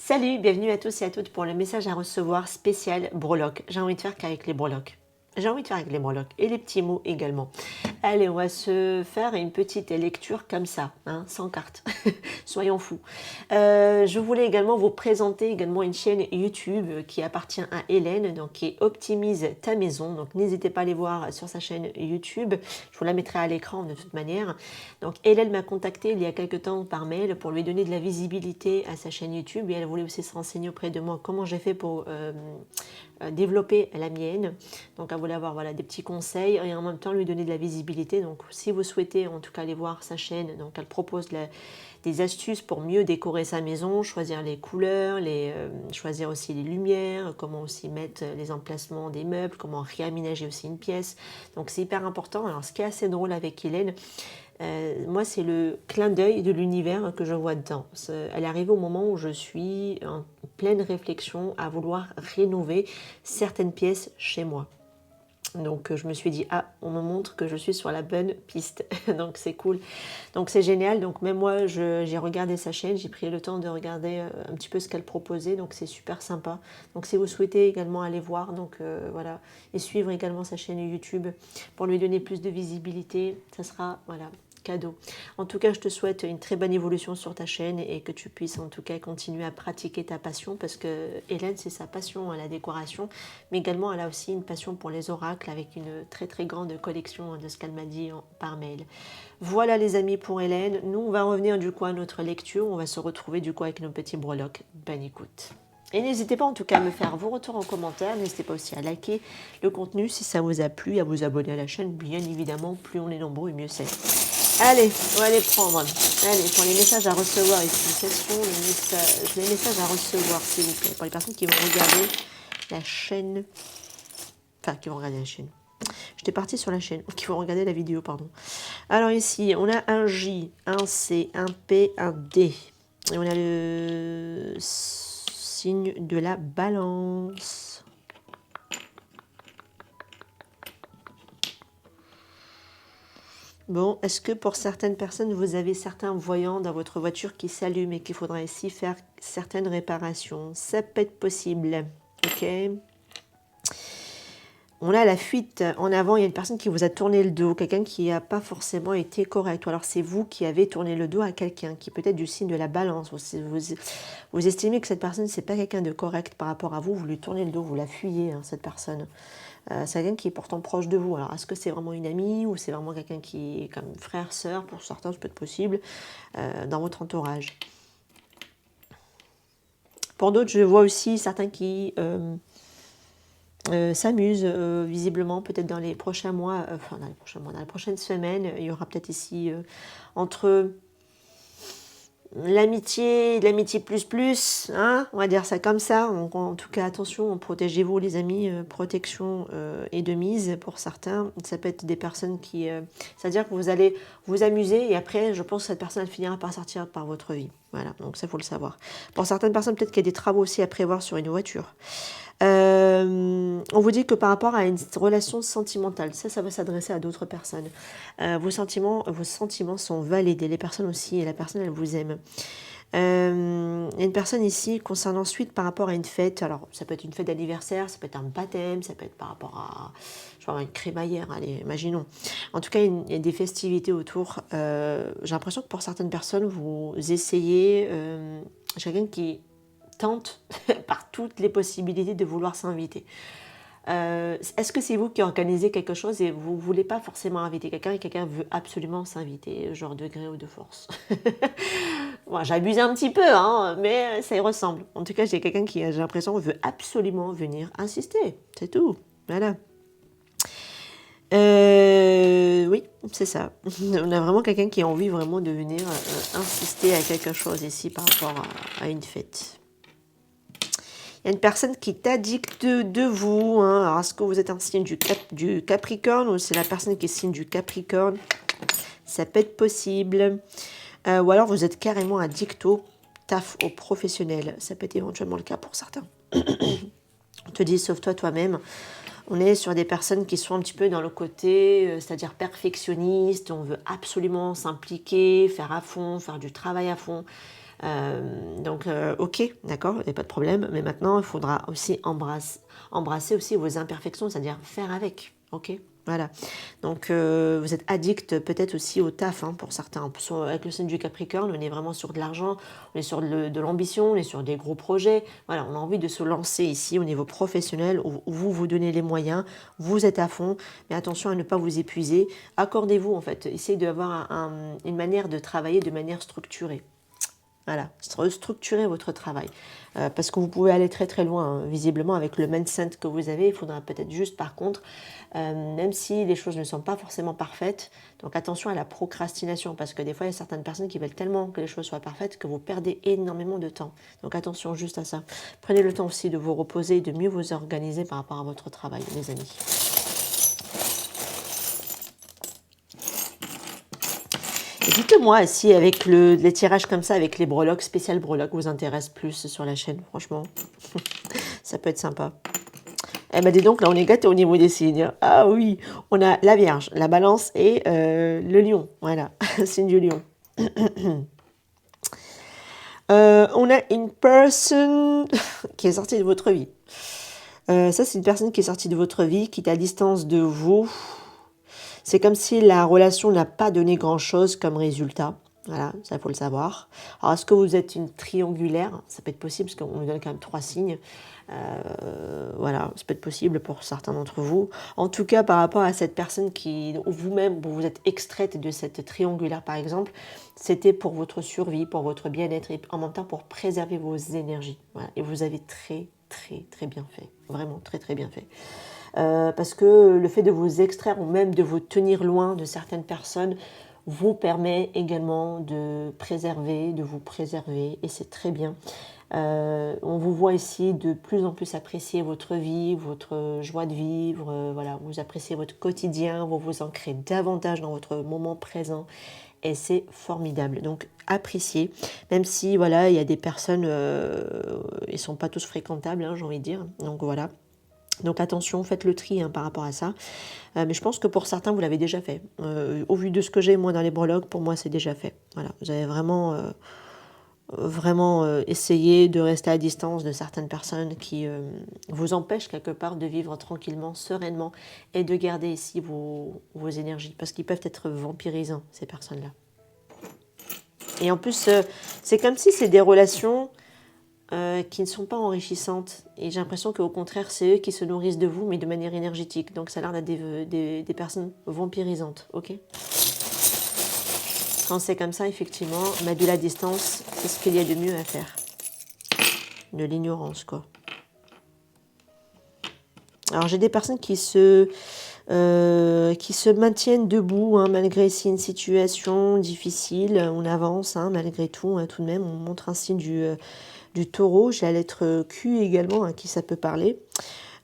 Salut, bienvenue à tous et à toutes pour le message à recevoir spécial breloques. J'ai envie de faire qu'avec les breloques. J'ai envie de faire avec les breloques et les petits mots également. Allez, on va se faire une petite lecture comme ça, hein, sans carte. Soyons fous. Je voulais également vous présenter également une chaîne YouTube qui appartient à Hélène, donc qui est Optimise ta maison. Donc n'hésitez pas à aller voir sur sa chaîne YouTube. Je vous la mettrai à l'écran de toute manière. Donc Hélène m'a contacté il y a quelques temps par mail pour lui donner de la visibilité à sa chaîne YouTube et elle voulait aussi se renseigner auprès de moi comment j'ai fait pour développer la mienne. Donc elle voulait avoir des petits conseils et en même temps lui donner de la visibilité. Donc si vous souhaitez en tout cas aller voir sa chaîne, donc elle propose des astuces pour mieux décorer sa maison, choisir les couleurs, choisir aussi les lumières, comment aussi mettre les emplacements des meubles, comment réaménager aussi une pièce. Donc c'est hyper important. Alors ce qui est assez drôle avec Hélène, moi c'est le clin d'œil de l'univers que je vois dedans. Elle est arrivée au moment où je suis en pleine réflexion à vouloir rénover certaines pièces chez moi. Donc je me suis dit, ah, on me montre que je suis sur la bonne piste. Donc c'est cool. Donc c'est génial. Donc même moi, j'ai regardé sa chaîne, j'ai pris le temps de regarder un petit peu ce qu'elle proposait. Donc c'est super sympa. Donc si vous souhaitez également aller voir, donc voilà, et suivre également sa chaîne YouTube pour lui donner plus de visibilité, ça sera, voilà, cadeau. En tout cas, je te souhaite une très bonne évolution sur ta chaîne et que tu puisses en tout cas continuer à pratiquer ta passion parce que Hélène, c'est sa passion à la décoration, mais également elle a aussi une passion pour les oracles avec une très très grande collection de ce qu'elle m'a dit par mail. Voilà les amis pour Hélène. Nous, on va revenir du coup à notre lecture. On va se retrouver du coup avec nos petits breloques. Bonne écoute. Et n'hésitez pas en tout cas à me faire vos retours en commentaire. N'hésitez pas aussi à liker le contenu si ça vous a plu, à vous abonner à la chaîne. Bien évidemment, plus on est nombreux, mieux c'est. Allez, on va les prendre. Allez, pour les messages à recevoir ici, quels sont les messages à recevoir, s'il vous plaît, pour les personnes qui vont regarder la chaîne, enfin, qui vont regarder la chaîne. J'étais partie sur la chaîne, qui vont regarder la vidéo, pardon. Alors ici, on a un J, un C, un P, un D. Et on a le signe de la balance. Bon, est-ce que pour certaines personnes, vous avez certains voyants dans votre voiture qui s'allument et qu'il faudra ici faire certaines réparations? Ça peut être possible, ok? On a la fuite en avant, il y a une personne qui vous a tourné le dos, quelqu'un qui n'a pas forcément été correct. Ou alors c'est vous qui avez tourné le dos à quelqu'un, qui peut être du signe de la balance. Vous estimez que cette personne, c'est pas quelqu'un de correct par rapport à vous, vous lui tournez le dos, vous la fuyez, hein, cette personne. C'est quelqu'un qui est pourtant proche de vous. Alors, est-ce que c'est vraiment une amie ou c'est vraiment quelqu'un qui est comme frère, sœur, pour certains, ça peut être possible, dans votre entourage. Pour d'autres, je vois aussi certains qui s'amusent visiblement, peut-être dans les prochains mois, enfin dans les prochains mois, dans les prochaines semaines, il y aura peut-être ici entre l'amitié plus, hein, on va dire ça comme ça. Donc, en tout cas, attention, protégez-vous les amis, protection et de mise pour certains. Ça peut être des personnes qui... c'est-à-dire que vous allez vous amuser et après, je pense que cette personne elle finira par sortir par votre vie. Voilà, donc ça, il faut le savoir. Pour certaines personnes, peut-être qu'il y a des travaux aussi à prévoir sur une voiture. On vous dit que par rapport à une relation sentimentale, ça va s'adresser à d'autres personnes. Vos sentiments sont validés. Les personnes aussi, et la personne, elle vous aime. Il y a une personne ici concernant suite par rapport à une fête. Alors, ça peut être une fête d'anniversaire, ça peut être un baptême, ça peut être par rapport à une crémaillère, allez, imaginons. En tout cas, il y a des festivités autour. J'ai l'impression que pour certaines personnes, vous essayez... quelqu'un qui tente par toutes les possibilités de vouloir s'inviter. Est-ce que c'est vous qui organisez quelque chose et vous ne voulez pas forcément inviter quelqu'un et quelqu'un veut absolument s'inviter, genre de gré ou de force? Bon, j'abuse un petit peu, hein, mais ça y ressemble. En tout cas, j'ai quelqu'un qui, j'ai l'impression, veut absolument venir insister. C'est tout. Voilà. Oui, c'est ça. On a vraiment quelqu'un qui a envie vraiment de venir insister à quelque chose ici par rapport à une fête. Il y a une personne qui t'addicte de vous. Hein. Alors, est-ce que vous êtes un signe du Capricorne ou c'est la personne qui est signe du Capricorne? Ça peut être possible. Ou alors, vous êtes carrément addict au taf, au professionnel. Ça peut être éventuellement le cas pour certains. On te dit, sauve-toi toi-même. On est sur des personnes qui sont un petit peu dans le côté, c'est-à-dire perfectionniste. On veut absolument s'impliquer, faire à fond, faire du travail à fond. Ok, d'accord, il n'y a pas de problème. Mais maintenant, il faudra aussi embrasser aussi vos imperfections, c'est-à-dire faire avec. Ok, voilà. Donc, vous êtes addict peut-être aussi au taf, hein, pour certains. Avec le signe du Capricorne, on est vraiment sur de l'argent, on est sur de l'ambition, on est sur des gros projets. Voilà, on a envie de se lancer ici au niveau professionnel, où vous vous donnez les moyens, vous êtes à fond, mais attention à ne pas vous épuiser. Accordez-vous, en fait, essayez d'avoir une manière de travailler de manière structurée. Voilà, restructurez votre travail. Parce que vous pouvez aller très très loin, hein, visiblement, avec le mindset que vous avez. Il faudra peut-être juste, par contre, même si les choses ne sont pas forcément parfaites, donc attention à la procrastination, parce que des fois, il y a certaines personnes qui veulent tellement que les choses soient parfaites que vous perdez énormément de temps. Donc attention juste à ça. Prenez le temps aussi de vous reposer et de mieux vous organiser par rapport à votre travail, les amis. Dites-moi si avec les tirages comme ça, avec les breloques, spécial breloques, vous intéresse plus sur la chaîne, franchement. Ça peut être sympa. Eh ben dis donc, là on est gâtés au niveau des signes. Ah oui, on a la Vierge, la Balance et le Lion. Voilà, signe du Lion. On a une personne qui est sortie de votre vie. Ça, c'est une personne qui est sortie de votre vie, qui est à distance de vous. C'est comme si la relation n'a pas donné grand-chose comme résultat. Voilà, ça faut le savoir. Alors, est-ce que vous êtes une triangulaire? Ça peut être possible, parce qu'on nous donne quand même 3 signes. Voilà, ça peut être possible pour certains d'entre vous. En tout cas, par rapport à cette personne ou vous-même, vous êtes extraite de cette triangulaire, par exemple, c'était pour votre survie, pour votre bien-être, et en même temps pour préserver vos énergies. Voilà, et vous avez très, très, très bien fait. Vraiment, très, très bien fait. Parce que le fait de vous extraire ou même de vous tenir loin de certaines personnes vous permet également de vous préserver, et c'est très bien. On vous voit ici de plus en plus apprécier votre vie, votre joie de vivre, voilà, vous appréciez votre quotidien, vous vous ancrez davantage dans votre moment présent, et c'est formidable. Donc appréciez, même si voilà, il y a des personnes, ils sont pas tous fréquentables, hein, j'ai envie de dire. Donc voilà. Donc attention, faites le tri, hein, par rapport à ça. Mais je pense que pour certains, vous l'avez déjà fait. Au vu de ce que j'ai, moi, dans les breloques, pour moi, c'est déjà fait. Voilà, vous avez vraiment essayé de rester à distance de certaines personnes qui vous empêchent quelque part de vivre tranquillement, sereinement, et de garder ici vos énergies, parce qu'ils peuvent être vampirisants, ces personnes-là. Et en plus, c'est comme si c'est des relations qui ne sont pas enrichissantes. Et j'ai l'impression qu'au contraire, c'est eux qui se nourrissent de vous, mais de manière énergétique. Donc ça a l'air d'être des personnes vampirisantes, ok? Quand c'est comme ça, effectivement, mettre de la distance, c'est ce qu'il y a de mieux à faire. De l'ignorance, quoi. Alors j'ai des personnes qui se maintiennent debout, hein, malgré une situation difficile. On avance, hein, malgré tout, hein, tout de même. On montre un signe du taureau. J'ai la lettre Q également, à qui ça peut parler.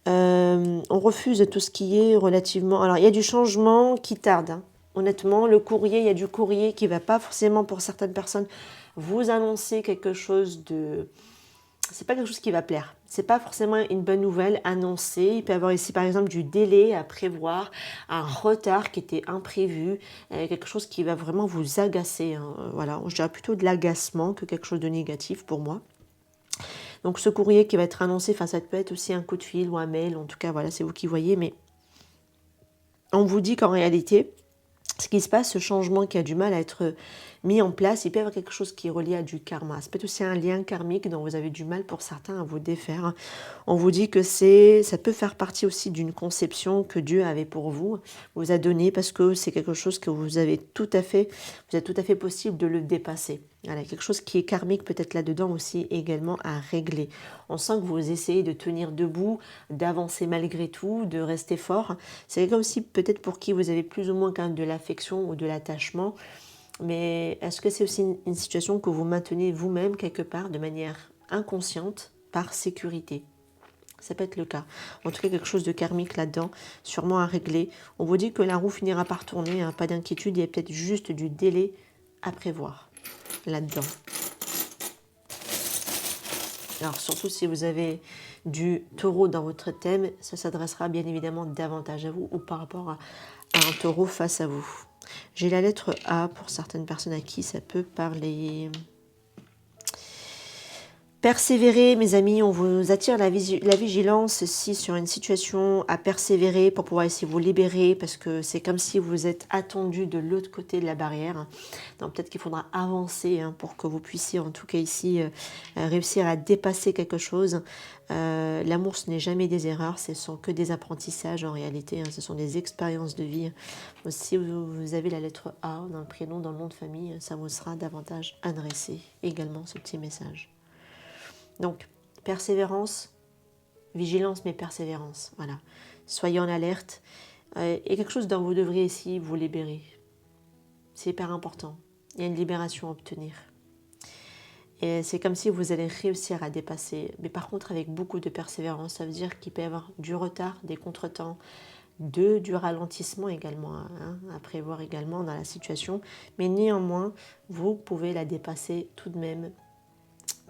On refuse tout ce qui est relativement... Alors, il y a du changement qui tarde, hein. Honnêtement, le courrier, il y a du courrier qui ne va pas forcément, pour certaines personnes, vous annoncer quelque chose de... C'est pas quelque chose qui va plaire. C'est pas forcément une bonne nouvelle annoncée. Il peut y avoir ici, par exemple, du délai à prévoir, un retard qui était imprévu, quelque chose qui va vraiment vous agacer, hein. Voilà, je dirais plutôt de l'agacement que quelque chose de négatif pour moi. Donc ce courrier qui va être annoncé, enfin ça peut être aussi un coup de fil ou un mail, en tout cas voilà, c'est vous qui voyez, mais on vous dit qu'en réalité, ce qui se passe, ce changement qui a du mal à être mis en place, il peut y avoir quelque chose qui est relié à du karma. Ça peut être aussi un lien karmique dont vous avez du mal pour certains à vous défaire. On vous dit que ça peut faire partie aussi d'une conception que Dieu avait pour vous, vous a donné, parce que c'est quelque chose que vous êtes tout à fait possible de le dépasser. Voilà, quelque chose qui est karmique peut-être là-dedans aussi également à régler. On sent que vous essayez de tenir debout, d'avancer malgré tout, de rester fort. C'est comme si peut-être pour qui vous avez plus ou moins quand même de l'affection ou de l'attachement. Mais est-ce que c'est aussi une situation que vous maintenez vous-même quelque part de manière inconsciente par sécurité? Ça peut être le cas. En tout cas, quelque chose de karmique là-dedans, sûrement à régler. On vous dit que la roue finira par tourner, hein, pas d'inquiétude, il y a peut-être juste du délai à prévoir là-dedans. Alors surtout si vous avez du taureau dans votre thème, ça s'adressera bien évidemment davantage à vous ou par rapport à un taureau face à vous. J'ai la lettre A pour certaines personnes à qui ça peut parler. Persévérer, mes amis, on vous attire la vigilance ici sur une situation à persévérer pour pouvoir essayer de vous libérer parce que c'est comme si vous êtes attendu de l'autre côté de la barrière. Donc peut-être qu'il faudra avancer pour que vous puissiez en tout cas ici réussir à dépasser quelque chose. L'amour, ce n'est jamais des erreurs, ce sont que des apprentissages en réalité, ce sont des expériences de vie. Donc, si vous avez la lettre A dans le prénom, dans le nom de famille, ça vous sera davantage adressé également ce petit message. Donc, persévérance, vigilance, mais persévérance. Voilà. Soyez en alerte. Et quelque chose dont vous devriez ici vous libérer. C'est hyper important. Il y a une libération à obtenir. Et c'est comme si vous allez réussir à dépasser. Mais par contre, avec beaucoup de persévérance, ça veut dire qu'il peut y avoir du retard, des contretemps, du ralentissement également, à prévoir également dans la situation. Mais néanmoins, vous pouvez la dépasser tout de même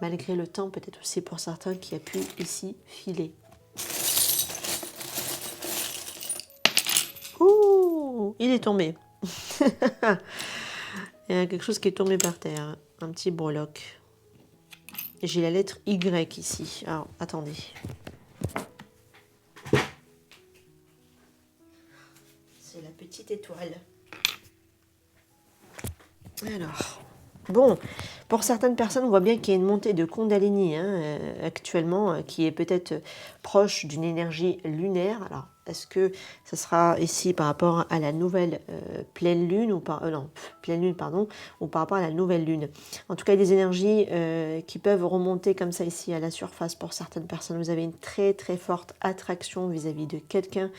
malgré le temps, peut-être aussi pour certains qui a pu ici filer. Ouh, il est tombé. Il y a quelque chose qui est tombé par terre, un petit breloque. J'ai la lettre Y ici. Alors, attendez. C'est la petite étoile. Alors... Bon, pour certaines personnes, on voit bien qu'il y a une montée de Kundalini actuellement, qui est peut-être proche d'une énergie lunaire. Alors, est-ce que ce sera ici par rapport à la nouvelle pleine lune ou pleine lune, pardon, ou par rapport à la nouvelle lune. En tout cas, il y a des énergies qui peuvent remonter comme ça ici à la surface pour certaines personnes. Vous avez une très très forte attraction vis-à-vis de quelqu'un.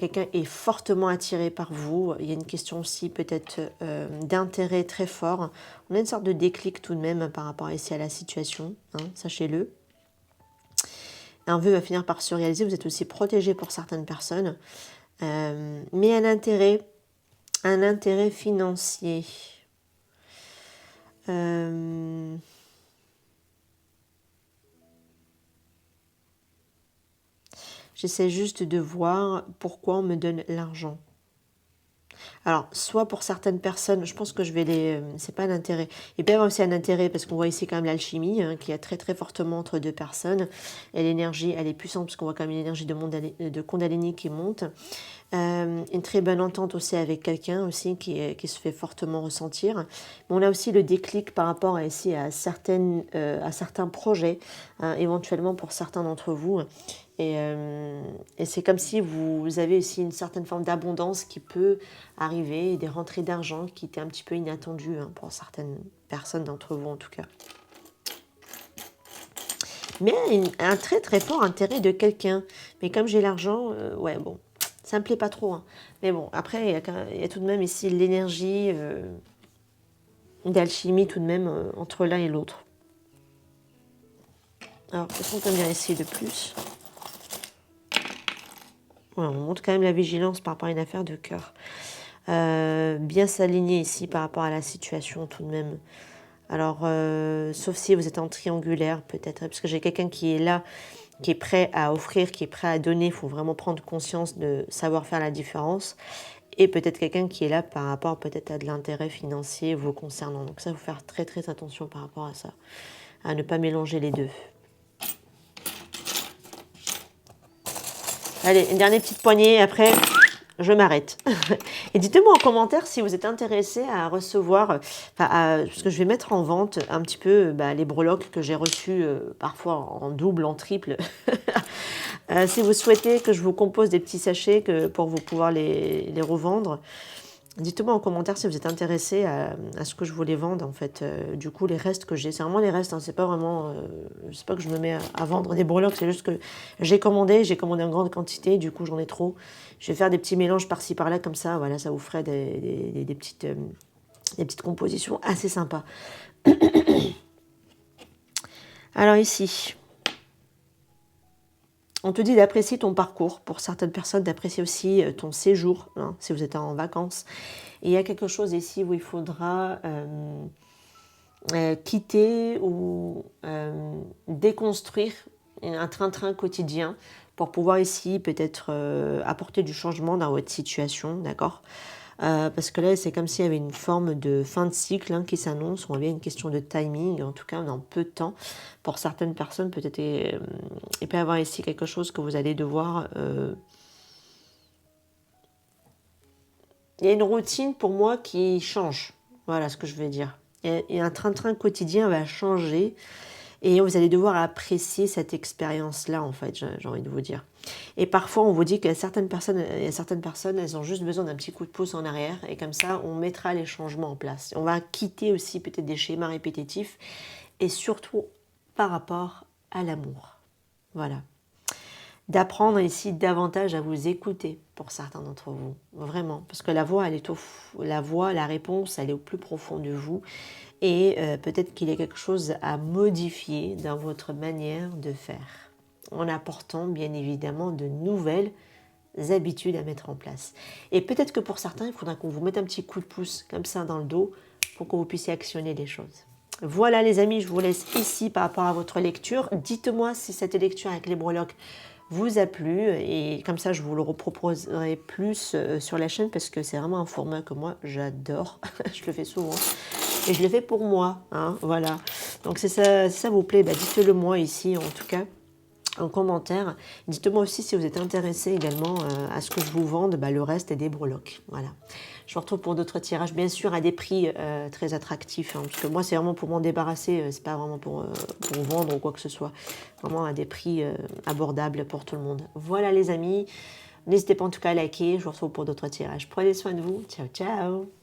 Quelqu'un est fortement attiré par vous. Il y a une question aussi peut-être d'intérêt très fort. On a une sorte de déclic tout de même par rapport ici à la situation, sachez-le. Un vœu va finir par se réaliser. Vous êtes aussi protégé pour certaines personnes. Mais un intérêt financier. J'essaie juste de voir pourquoi on me donne l'argent. Alors, soit pour certaines personnes, je pense que je vais les... c'est pas l'intérêt. Il peut y avoir aussi un intérêt, parce qu'on voit ici quand même l'alchimie, qui est très très fortement entre deux personnes. Et l'énergie, elle est puissante, parce qu'on voit quand même une énergie de Kundalini qui monte. Une très bonne entente aussi avec quelqu'un aussi qui se fait fortement ressentir. Mais on a aussi le déclic par rapport à certains projets, éventuellement pour certains d'entre vous. Et c'est comme si vous avez aussi une certaine forme d'abondance qui peut arriver, et des rentrées d'argent qui étaient un petit peu inattendues pour certaines personnes d'entre vous en tout cas. Mais un très très fort intérêt de quelqu'un. Mais comme j'ai l'argent, ouais bon, ça me plaît pas trop. Mais bon, après il y a tout de même ici l'énergie d'alchimie tout de même entre l'un et l'autre. Alors, qu'est-ce qu'on peut dire ici de plus ? Voilà, on montre quand même la vigilance par rapport à une affaire de cœur. Bien s'aligner ici par rapport à la situation tout de même. Alors, sauf si vous êtes en triangulaire peut-être, parce que j'ai quelqu'un qui est là, qui est prêt à offrir, qui est prêt à donner. Il faut vraiment prendre conscience de savoir faire la différence. Et peut-être quelqu'un qui est là par rapport peut-être à de l'intérêt financier vous concernant. Donc ça, il faut faire très très attention par rapport à ça, à ne pas mélanger les deux. Allez, une dernière petite poignée, après je m'arrête. Et dites-moi en commentaire si vous êtes intéressé à recevoir, parce que je vais mettre en vente un petit peu les breloques que j'ai reçus parfois en double, en triple. Si vous souhaitez que je vous compose des petits sachets pour vous pouvoir les revendre, dites-moi en commentaire si vous êtes intéressé à ce que je vous les vende en fait. Du coup, les restes que j'ai, c'est vraiment les restes, c'est pas vraiment, c'est pas que je me mets à vendre des breloques, c'est juste que j'ai commandé en grande quantité, du coup j'en ai trop. Je vais faire des petits mélanges par-ci par-là comme ça, voilà, ça vous ferait des petites compositions assez sympas. Alors ici, on te dit d'apprécier ton parcours. Pour certaines personnes, d'apprécier aussi ton séjour, si vous êtes en vacances. Et il y a quelque chose ici où il faudra quitter ou déconstruire un train-train quotidien pour pouvoir ici peut-être apporter du changement dans votre situation, d'accord ? parce que là, c'est comme s'il y avait une forme de fin de cycle hein, qui s'annonce. On avait une question de timing, en tout cas, dans peu de temps. Pour certaines personnes, peut-être, il peut y avoir ici quelque chose que vous allez devoir... il y a une routine pour moi qui change. Voilà ce que je veux dire. Et un train-train quotidien va changer et vous allez devoir apprécier cette expérience-là, en fait, j'ai envie de vous dire. Et parfois, on vous dit qu'il y a certaines personnes, elles ont juste besoin d'un petit coup de pouce en arrière et comme ça, on mettra les changements en place. On va quitter aussi peut-être des schémas répétitifs et surtout par rapport à l'amour. Voilà. D'apprendre ici davantage à vous écouter pour certains d'entre vous, vraiment, parce que la voix, la réponse, elle est au plus profond de vous, et peut-être qu'il y a quelque chose à modifier dans votre manière de faire, en apportant bien évidemment de nouvelles habitudes à mettre en place. Et peut-être que pour certains, il faudra qu'on vous mette un petit coup de pouce comme ça dans le dos pour que vous puissiez actionner les choses. Voilà les amis, je vous laisse ici par rapport à votre lecture. Dites-moi si cette lecture avec les breloques vous a plu et comme ça je vous le reproposerai plus sur la chaîne parce que c'est vraiment un format que moi j'adore. Je le fais souvent et je le fais pour moi. Hein, voilà. Donc si ça vous plaît, dites-le moi ici en tout cas en commentaire. Dites-moi aussi si vous êtes intéressé également à ce que je vous vende le reste des breloques. Voilà. Je vous retrouve pour d'autres tirages, bien sûr à des prix très attractifs, hein, parce que moi c'est vraiment pour m'en débarrasser, c'est pas vraiment pour vendre ou quoi que ce soit. Vraiment à des prix abordables pour tout le monde. Voilà les amis, n'hésitez pas en tout cas à liker, je vous retrouve pour d'autres tirages. Prenez soin de vous, ciao ciao.